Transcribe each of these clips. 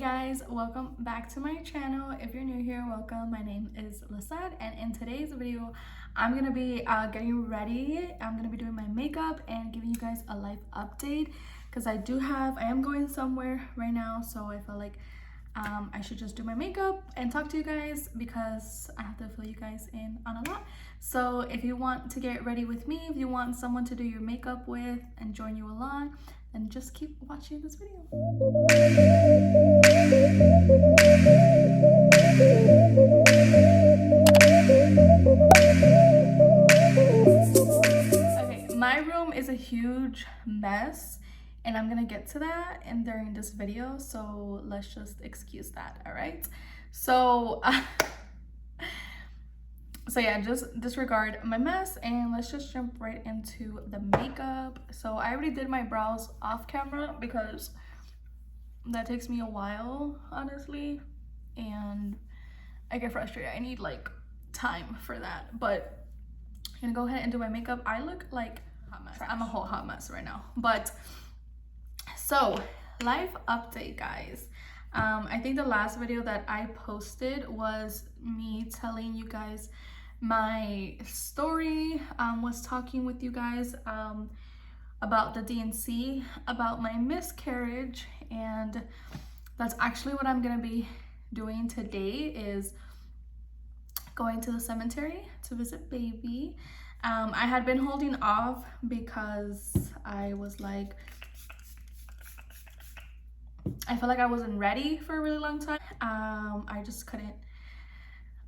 guys, welcome back to my channel. If you're new here, welcome. My name is Lisette, and in today's video I'm gonna be getting ready. I'm gonna be doing my makeup and giving you guys a life update because I am going somewhere right now, so I feel like I should just do my makeup and talk to you guys because I have to fill you guys in on a lot. So if you want to get ready with me, if you want someone to do your makeup with and join you along, then just keep watching this video. Okay, my room is a huge mess and I'm gonna get to that and during this video, so let's just excuse that. All right, so yeah, just disregard my mess and let's just jump right into the makeup. So I already did my brows off camera because that takes me a while, honestly, and I get frustrated. I need like time for that, but I'm gonna go ahead and do my makeup. I look like a hot mess. I'm a whole hot mess right now. But so life update, guys. I think the last video that I posted was me telling you guys my story, was talking with you guys about the DNC, about my miscarriage, and that's actually what I'm gonna be doing today, is going to the cemetery to visit baby. I had been holding off because I was like, I felt like I wasn't ready for a really long time.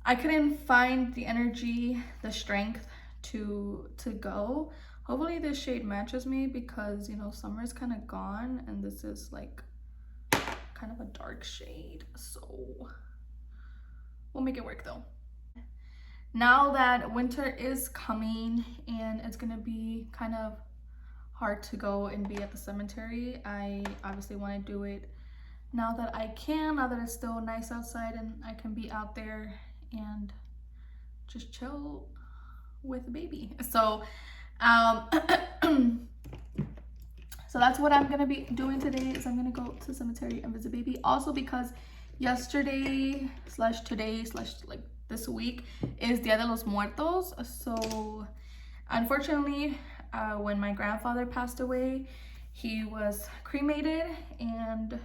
I couldn't find the energy, the strength to go. Hopefully this shade matches me because, you know, summer is kind of gone and this is like kind of a dark shade, so we'll make it work though. Now that winter is coming and it's gonna be kind of hard to go and be at the cemetery, I obviously want to do it now that I can, now that it's still nice outside and I can be out there and just chill with the baby. So so that's what I'm gonna be doing today, is I'm gonna go to the cemetery and visit baby. Also because yesterday slash today slash like this week is Dia de los Muertos, so unfortunately when my grandfather passed away, he was cremated and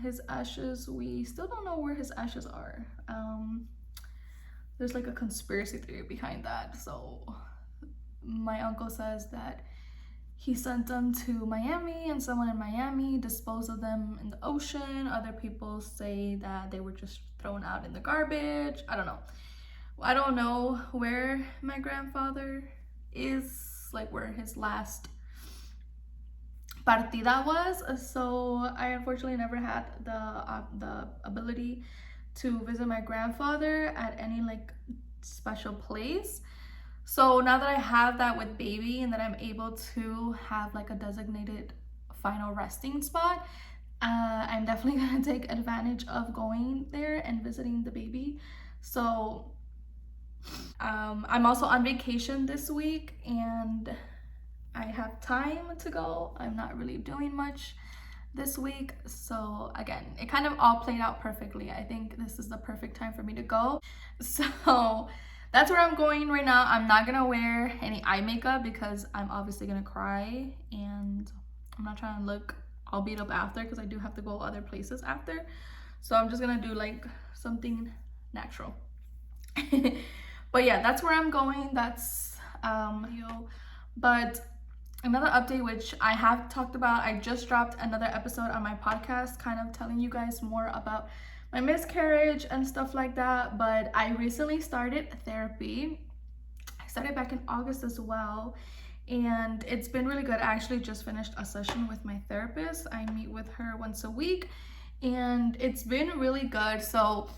his ashes, we still don't know where his ashes are. There's like a conspiracy theory behind that. So my uncle says that he sent them to Miami and someone in Miami disposed of them in the ocean. Other people say that they were just thrown out in the garbage. I don't know. I don't know where my grandfather is, like where his last partida was, so I unfortunately never had the ability to visit my grandfather at any like special place. So now that I have that with baby and that I'm able to have like a designated final resting spot, I'm definitely gonna take advantage of going there and visiting the baby. So I'm also on vacation this week and I have time to go. I'm not really doing much this week, so again, it kind of all played out perfectly. I think this is the perfect time for me to go. So that's where I'm going right now. I'm not gonna wear any eye makeup because I'm obviously gonna cry and I'm not trying to look all beat up after because I do have to go other places after. So I'm just gonna do like something natural. But yeah, that's where I'm going. That's but another update, which I have talked about, I just dropped another episode on my podcast kind of telling you guys more about my miscarriage and stuff like that. But I recently started therapy. I started back in August as well, and it's been really good. I actually just finished a session with my therapist. I meet with her once a week and it's been really good. So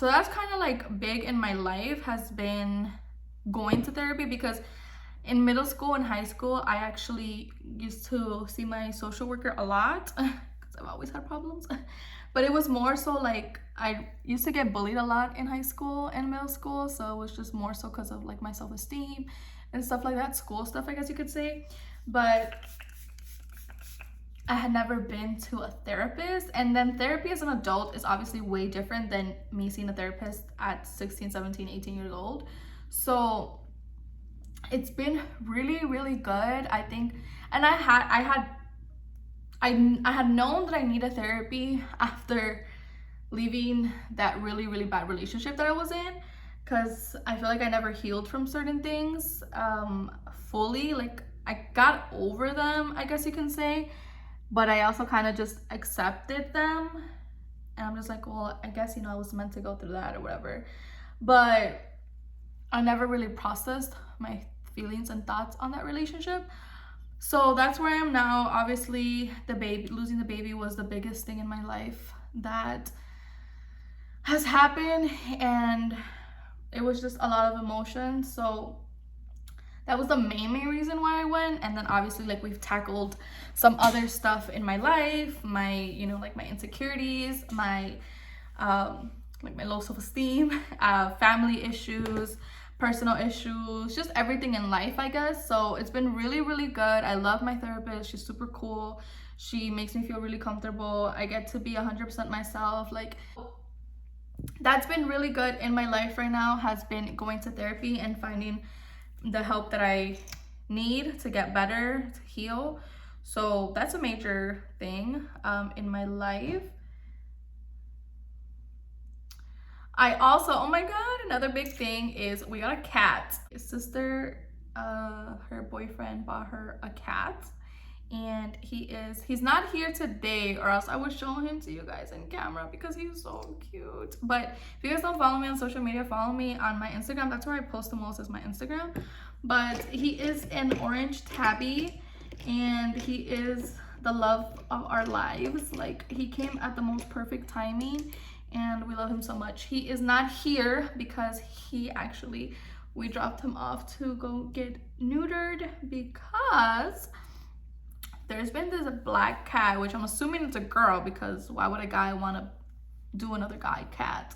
that's kind of like big in my life, has been going to therapy, because in middle school and high school I actually used to see my social worker a lot because I've always had problems. But it was more so like I used to get bullied a lot in high school and middle school, so it was just more so because of like my self-esteem and stuff like that, school stuff I guess you could say. But I had never been to a therapist, and then therapy as an adult is obviously way different than me seeing a therapist at 16, 17, 18 years old. So it's been really, really good, I think. And I had known that I needed therapy after leaving that really, really bad relationship that I was in, because I feel like I never healed from certain things fully. Like, I got over them, I guess you can say, but I also kind of just accepted them. And I'm just like, well, I guess, I was meant to go through that or whatever. But I never really processed my feelings and thoughts on that relationship. So that's where I am now. Obviously, losing the baby was the biggest thing in my life that has happened, and it was just a lot of emotion. So that was the main reason why I went. And then obviously, like, we've tackled some other stuff in my life, my like my insecurities, my like my low self-esteem, family issues, personal issues, just everything in life, I guess. So it's been really, really good. I love my therapist. She's super cool. She makes me feel really comfortable. I get to be 100% myself. Like, that's been really good in my life right now, has been going to therapy and finding the help that I need to get better, to heal. So that's a major thing in my life. I also, oh my god, another big thing is we got a cat. His sister, her boyfriend bought her a cat, and he's not here today, or else I would show him to you guys in camera because he's so cute. But if you guys don't follow me on social media, follow me on my Instagram. That's where I post the most, is my Instagram. But he is an orange tabby, and he is the love of our lives. Like, he came at the most perfect timing, and we love him so much. He is not here because we dropped him off to go get neutered, because there's been this black cat, which I'm assuming it's a girl, because why would a guy want to do another guy cat?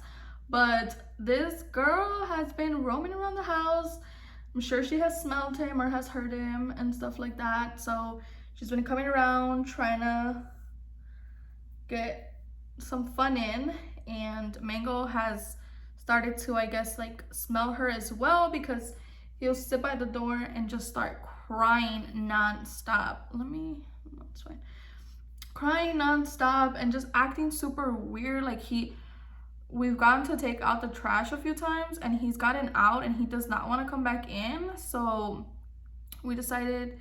But this girl has been roaming around the house. I'm sure she has smelled him or has heard him and stuff like that. So she's been coming around trying to get some fun in. And Mango has started to, I guess, like, smell her as well, because he'll sit by the door and just start crying non-stop. That's fine. Crying non-stop and just acting super weird. Like, we've gone to take out the trash a few times, and he's gotten out and he does not want to come back in. So we decided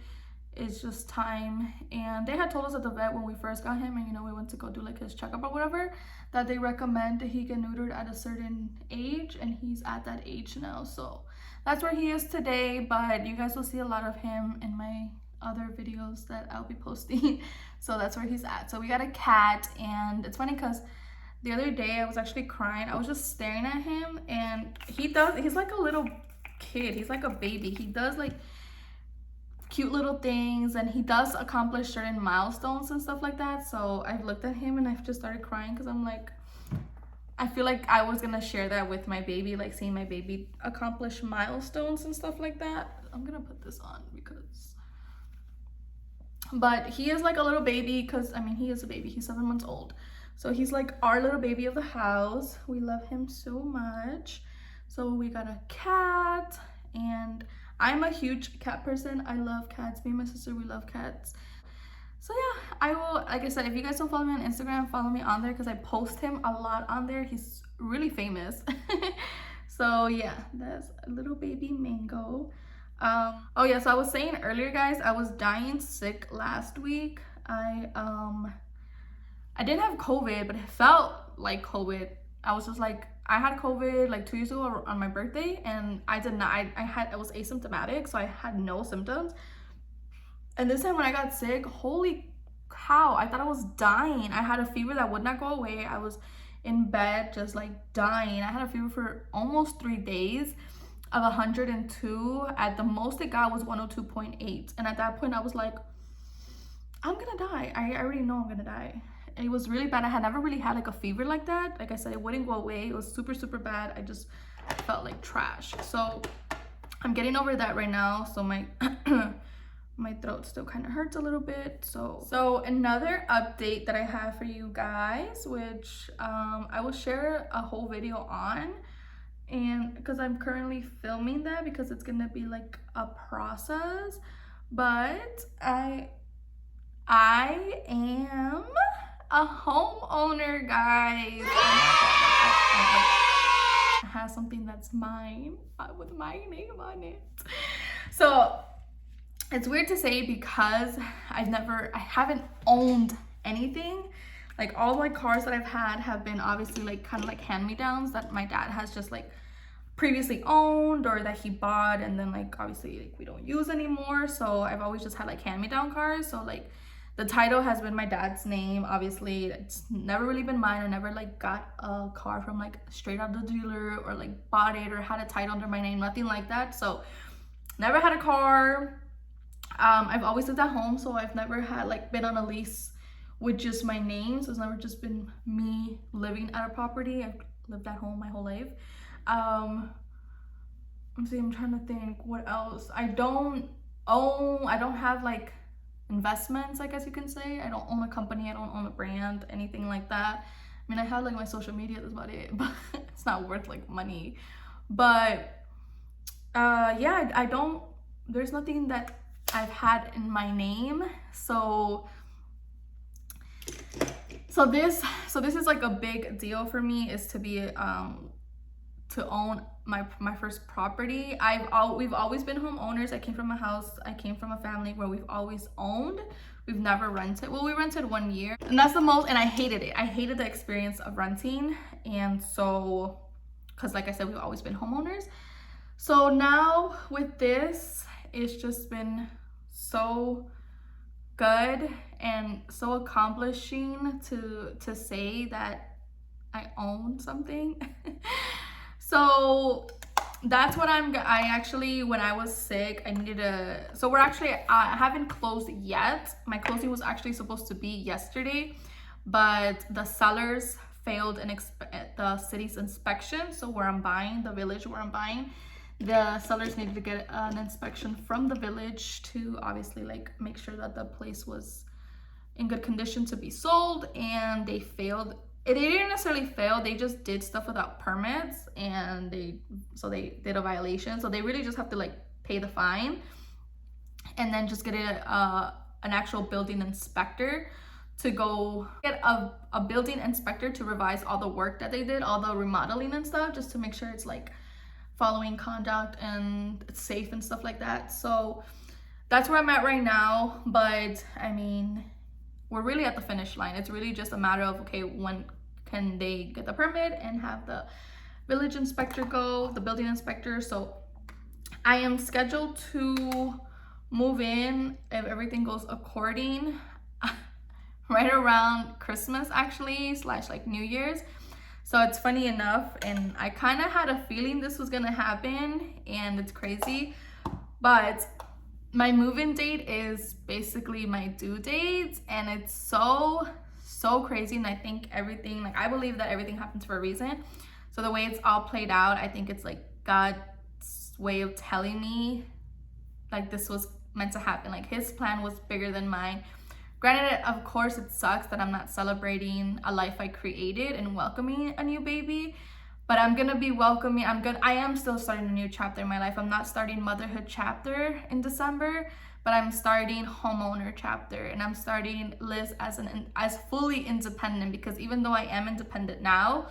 it's just time. And they had told us at the vet when we first got him, and we went to go do like his checkup or whatever, that they recommend he get neutered at a certain age, and he's at that age now. So that's where he is today. But you guys will see a lot of him in my other videos that I'll be posting. So that's where he's at. So we got a cat, and it's funny because the other day I was actually crying. I was just staring at him, and he's like a little kid. He's like a baby. He does like cute little things, and he does accomplish certain milestones and stuff like that. So I've looked at him and I've just started crying, because I'm like, I feel like I was gonna share that with my baby, like seeing my baby accomplish milestones and stuff like that. I'm gonna put this on but he is like a little baby, because he is a baby. He's 7 months old. So he's like our little baby of the house. We love him so much. So we got a cat, and I'm a huge cat person. I love cats. Me and my sister, we love cats. So yeah, I will, like I said, if you guys don't follow me on Instagram, follow me on there, because I post him a lot on there. He's really famous. So yeah, that's a little baby Mango. Oh yeah, so I was saying earlier, guys, I was dying sick last week. I didn't have COVID, but it felt like COVID. I was just like, I had COVID like 2 years ago on my birthday, and I was asymptomatic, so I had no symptoms. And this time when I got sick, holy cow, I thought I was dying. I had a fever that would not go away. I was in bed just like dying. I had a fever for almost 3 days of 102. At the most it got was 102.8. And at that point I was like, I'm gonna die. I already know I'm gonna die. And it was really bad. I had never really had like a fever like that. Like I said, it wouldn't go away. It was super, super bad. I just felt like trash. So I'm getting over that right now. So my my throat still kind of hurts a little bit. So another update that I have for you guys, which I will share a whole video on, and because I'm currently filming that because it's gonna be like a process, but I am a homeowner, guys. I have something that's mine with my name on it. So it's weird to say because I haven't owned anything. Like all my cars that I've had have been obviously like kind of like hand-me-downs that my dad has just like previously owned or that he bought, and then like obviously like we don't use anymore. So I've always just had like hand-me-down cars. So like the title has been my dad's name. Obviously it's never really been mine. I never like got a car from like straight out of the dealer or like bought it or had a title under my name, nothing like that. So never had a car. I've always lived at home, so I've never had like been on a lease with just my name. So it's never just been me living at a property. I've lived at home my whole life. I'm trying to think what else. I don't have like investments, I guess you can say. I don't own a company, I don't own a brand, anything like that. I mean, I have like my social media, that's about it, but it's not worth like money. But yeah, I don't, there's nothing that I've had in my name. So this is like a big deal for me, is to be to own my first property. We've always been homeowners. I came from a house, I came from a family where we've always owned. We've never rented. Well, we rented 1 year, and that's the most, and I hated it. I hated the experience of renting. And so, because like I said, we've always been homeowners. So now with this, it's just been so good and so accomplishing to say that I own something. So that's what I actually, when I was sick, I needed so we're actually, I haven't closed yet. My closing was actually supposed to be yesterday, but the sellers failed the city's inspection. So where I'm buying, the village where I'm buying, the sellers needed to get an inspection from the village to obviously like make sure that the place was in good condition to be sold, and they failed. They didn't necessarily fail, they just did stuff without permits, and they did a violation. So they really just have to like pay the fine and then just get an actual building inspector to go get a building inspector to revise all the work that they did, all the remodeling and stuff, just to make sure it's like following conduct and it's safe and stuff like that. So that's where I'm at right now. But I mean, we're really at the finish line. It's really just a matter of, okay, when can they get the permit and have the village inspector go, the building inspector. So I am scheduled to move in, if everything goes according, right around Christmas actually, / like New Year's. So it's funny enough, and I kind of had a feeling this was gonna happen, and it's crazy, but my move-in date is basically my due date, and it's so crazy. And I think everything, like I believe that everything happens for a reason. So the way it's all played out, I think it's like God's way of telling me like this was meant to happen. Like his plan was bigger than mine. Granted, of course, it sucks that I'm not celebrating a life I created and welcoming a new baby, but I'm gonna be welcoming, I am still starting a new chapter in my life. I'm not starting motherhood chapter in December, but I'm starting homeowner chapter, and I'm starting Liz as fully independent, because even though I am independent now,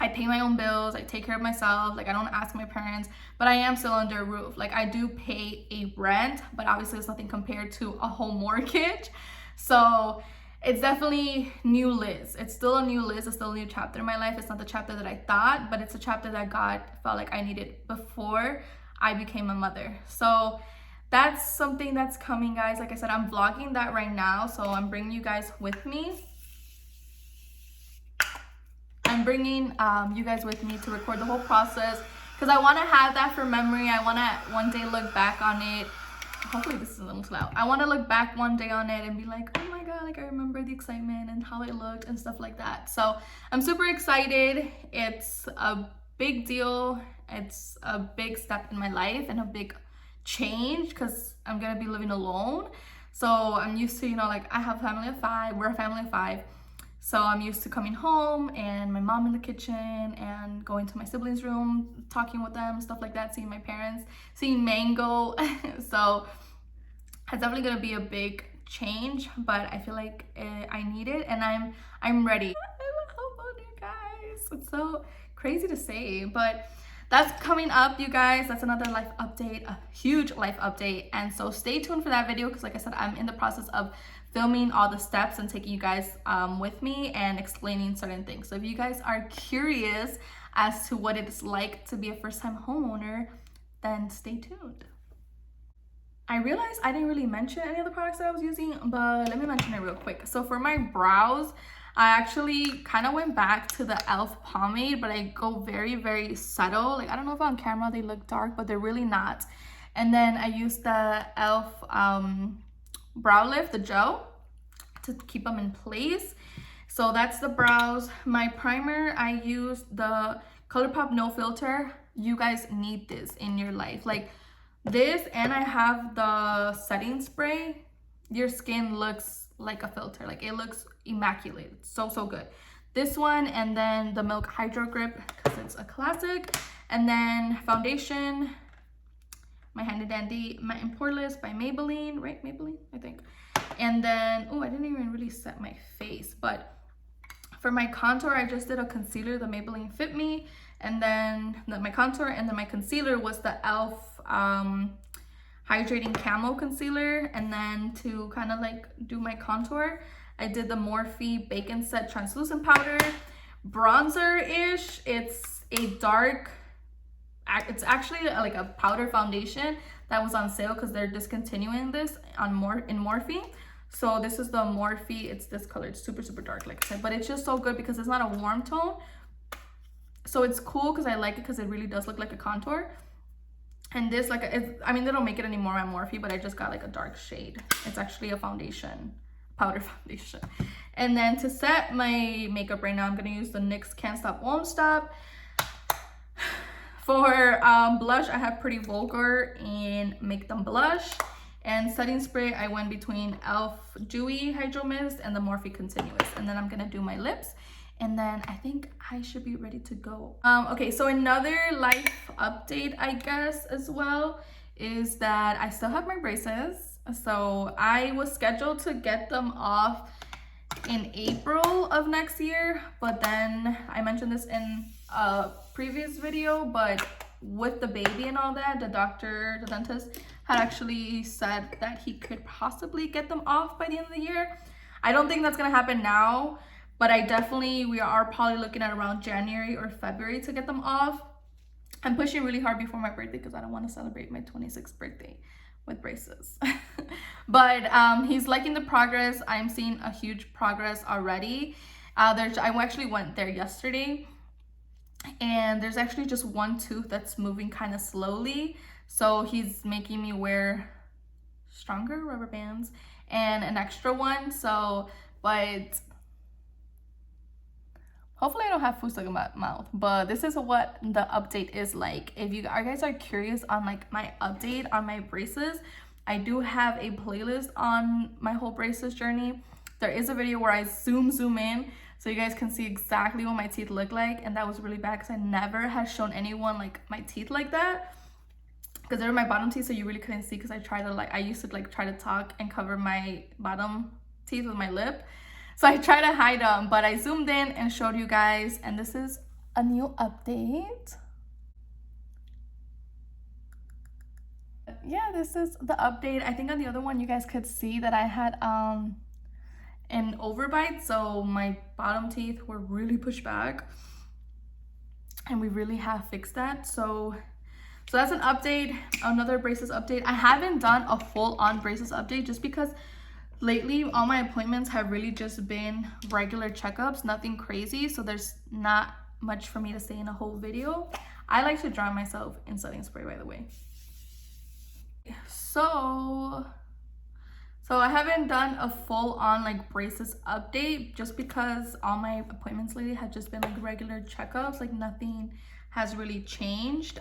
I pay my own bills, I take care of myself, like I don't ask my parents, but I am still under a roof. Like I do pay a rent, but obviously it's nothing compared to a home mortgage. So it's definitely new Liz. It's still a new Liz, it's still a new chapter in my life. It's not the chapter that I thought, but it's a chapter that God felt like I needed before I became a mother. So that's something that's coming, guys. Like I said, I'm vlogging that right now, so I'm bringing you guys with me. I'm bringing you guys with me to record the whole process, because I want to have that for memory. I want to one day look back on it. Hopefully this isn't a little loud. I want to look back one day on it and be like, oh my God, like I remember the excitement and how it looked and stuff like that. So I'm super excited. It's a big deal. It's a big step in my life and a big change because I'm gonna be living alone. So I'm used to, you know, like I have a family of 5, we're a family of 5. So I'm used to coming home and my mom in the kitchen and going to my siblings' room, talking with them, stuff like that, seeing my parents, seeing Mango. So it's definitely gonna be a big change, but I feel like I need it and I'm ready. Hold on, you guys. It's so crazy to say, but that's coming up, you guys. That's another life update, a huge life update. And so stay tuned for that video because like I said, I'm in the process of filming all the steps and taking you guys with me and explaining certain things. So if you guys are curious as to what it's like to be a first-time homeowner, then stay tuned. I realized I didn't really mention any of the products that I was using, but let me mention it real quick. So for my brows, I actually kind of went back to the e.l.f. pomade, but I go very, very subtle. Like, I don't know if on camera they look dark, but they're really not. And then I used the e.l.f. Brow lift, the gel, to keep them in place. So that's the brows. My primer, I used the ColourPop No Filter. You guys need this in your life. Like, this, and I have the setting spray. Your skin looks like a filter. Like, it looks immaculate. It's so, so good. This one, and then the Milk Hydro Grip because it's a classic. And then foundation, my handy dandy Matte and Poreless by Maybelline, right? Maybelline, I think. And then, oh, I didn't even really set my face, but for my contour, I just did a concealer, the Maybelline Fit Me, and then my contour, and then my concealer was the e.l.f. Hydrating Camo Concealer. And then to kind of like do my contour, I did the Morphe Bacon Set Translucent Powder. Bronzer-ish, it's a dark, it's actually like a powder foundation that was on sale because they're discontinuing this on Morphe. So this is the Morphe, it's this color, it's super, super dark, like I said, but it's just so good because it's not a warm tone. So it's cool because I like it because it really does look like a contour. And this, like, I mean, they don't make it anymore on Morphe, but I just got like a dark shade. It's actually a foundation, powder foundation. And then to set my makeup right now, I'm gonna use the NYX Can't Stop Won't Stop. For blush, I have Pretty Vulgar in Make Them Blush. And setting spray, I went between e.l.f. Dewy Hydro Mist and the Morphe Continuous. And then I'm gonna do my lips. And then I think I should be ready to go. Okay, so another life update, I guess, as well, is that I still have my braces. So I was scheduled to get them off in April of next year, but then I mentioned this in a previous video, but with the baby and all that, the dentist had actually said that he could possibly get them off by the end of the year. I don't think that's gonna happen now, but we are probably looking at around January or February to get them off. I'm pushing really hard before my birthday because I don't want to celebrate my 26th birthday with braces. But he's liking the progress. I'm seeing a huge progress already. I actually went there yesterday, and there's actually just one tooth that's moving kind of slowly. So he's making me wear stronger rubber bands and an extra one. So, but hopefully I don't have food stuck in my mouth, but this is what the update is like. If you guys are curious on like my update on my braces, I do have a playlist on my whole braces journey. There is a video where I zoom in so you guys can see exactly what my teeth look like, and that was really bad because I never had shown anyone like my teeth like that because they were my bottom teeth, so you really couldn't see because I used to like try to talk and cover my bottom teeth with my lip. So I try to hide them, but I zoomed in and showed you guys, and this is a new update. Yeah, this is the update. I think on the other one you guys could see that I had an overbite, so my bottom teeth were really pushed back, and we really have fixed that. So that's an update, another braces update. I haven't done a full-on braces update just because lately all my appointments have really just been regular checkups, nothing crazy, so there's not much for me to say in a whole video. I like to drown myself in setting spray, by the way. So I haven't done a full-on like braces update just because all my appointments lately have just been like regular checkups, like nothing has really changed.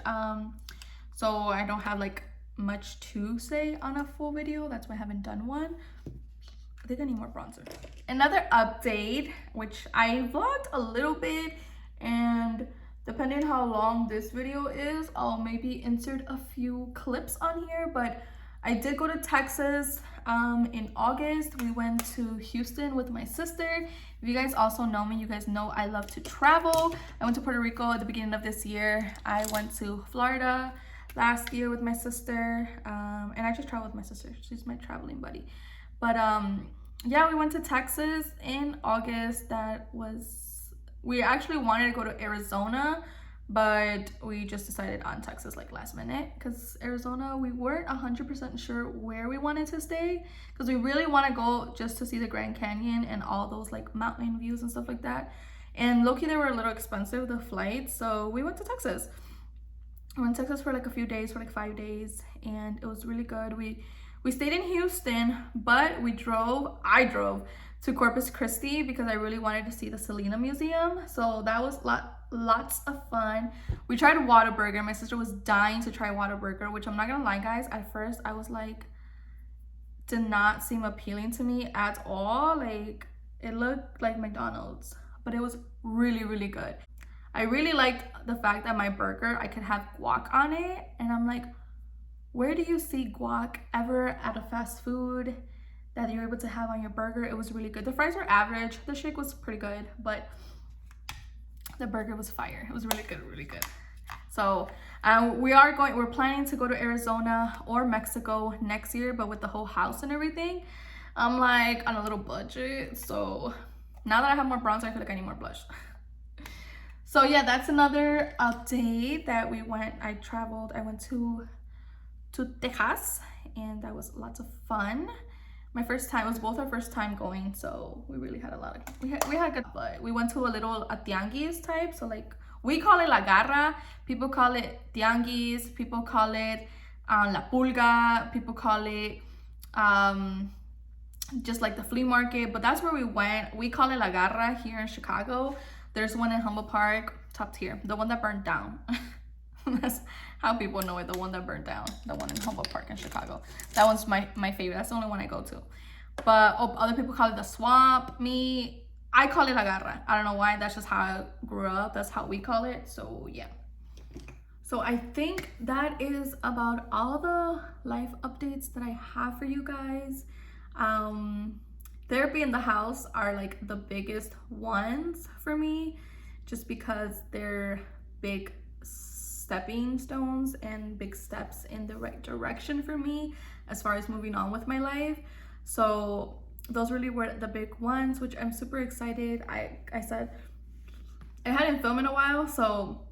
So I don't have like much to say on a full video. That's why I haven't done one. I think I need more bronzer. Another update, which I vlogged a little bit, and depending how long this video is, I'll maybe insert a few clips on here. But I did go to Texas in August. We went to Houston with my sister. If you guys also know me, you guys know I love to travel. I went to Puerto Rico at the beginning of this year. I went to Florida last year with my sister, and I just traveled with my sister. She's my traveling buddy. But yeah, we went to Texas in August. We actually wanted to go to Arizona, but we just decided on Texas like last minute, because Arizona, we weren't 100% sure where we wanted to stay, because we really want to go just to see the Grand Canyon and all those like mountain views and stuff like that. And low-key, they were a little expensive, the flights, so we went to Texas. We went to Texas for like a few days, for like 5 days, and it was really good. We stayed in Houston, but I drove to Corpus Christi because I really wanted to see the Selena Museum. So that was lots of fun. We tried Whataburger. My sister was dying to try Whataburger, which I'm not gonna lie, guys, at first I was like, did not seem appealing to me at all. Like, it looked like McDonald's, but it was really, really good. I really liked the fact that my burger, I could have guac on it, and I'm like, where do you see guac ever at a fast food that you're able to have on your burger? It was really good. The fries were average. The shake was pretty good, but the burger was fire. It was really good, really good. So we're planning to go to Arizona or Mexico next year, but with the whole house and everything, I'm like on a little budget. So now that I have more bronzer, I feel like I need more blush. So yeah, that's another update that I went to Texas, and that was lots of fun. My first time, it was both our first time going, so we really had we had good, but we went to a tianguis type. So like, we call it la garra, people call it tianguis, people call it la pulga, people call it just like the flea market, but that's where we went. We call it la garra here in Chicago. There's one in Humboldt Park, top tier, the one that burned down. That's how people know it, the one that burned down, the one in Humboldt Park in Chicago. That one's my favorite. That's the only one I go to. But other people call it the swamp. I call it la garra. I don't know why. That's just how I grew up. That's how we call it. So yeah. So I think that is about all the life updates that I have for you guys. Therapy in the house are like the biggest ones for me, just because they're big stepping stones and big steps in the right direction for me as far as moving on with my life. So those really were the big ones, which I'm super excited. I said I hadn't filmed in a while, so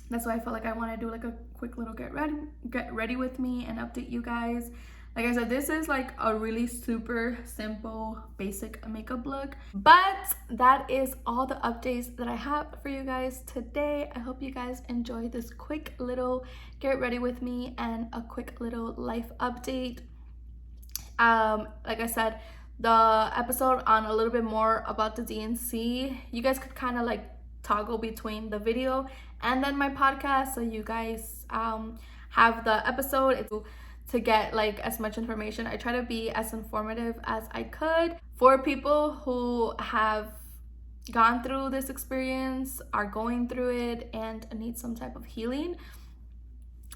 that's why I felt like I want to do like a quick little get ready with me and update you guys. Like I said, this is like a really super simple, basic makeup look. But that is all the updates that I have for you guys today. I hope you guys enjoyed this quick little get ready with me and a quick little life update. Like I said, the episode on a little bit more about the DNC, you guys could kind of like toggle between the video and then my podcast. So you guys have the episode to get like as much information. I try to be as informative as I could for people who have gone through this experience, are going through it, and need some type of healing.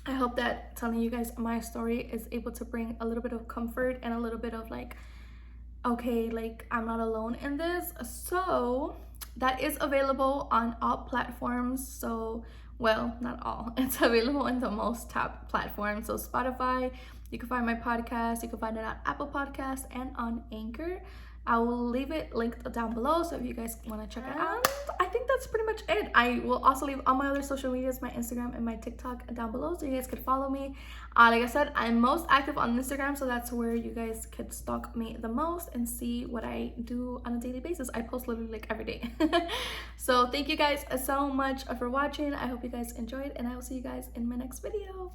I hope that telling you guys my story is able to bring a little bit of comfort and a little bit of like, okay, like I'm not alone in this. So that is available on all platforms. So, well, not all. It's available in the most top platforms. So Spotify, you can find my podcast. You can find it on Apple Podcasts and on Anchor. I will leave it linked down below, so if you guys want to check it out. I think that's pretty much it. I will also leave all my other social medias, my Instagram and my TikTok down below, so you guys could follow me. Like I said, I'm most active on Instagram, so that's where you guys could stalk me the most and see what I do on a daily basis. I post literally like every day. So thank you guys so much for watching. I hope you guys enjoyed, and I will see you guys in my next video.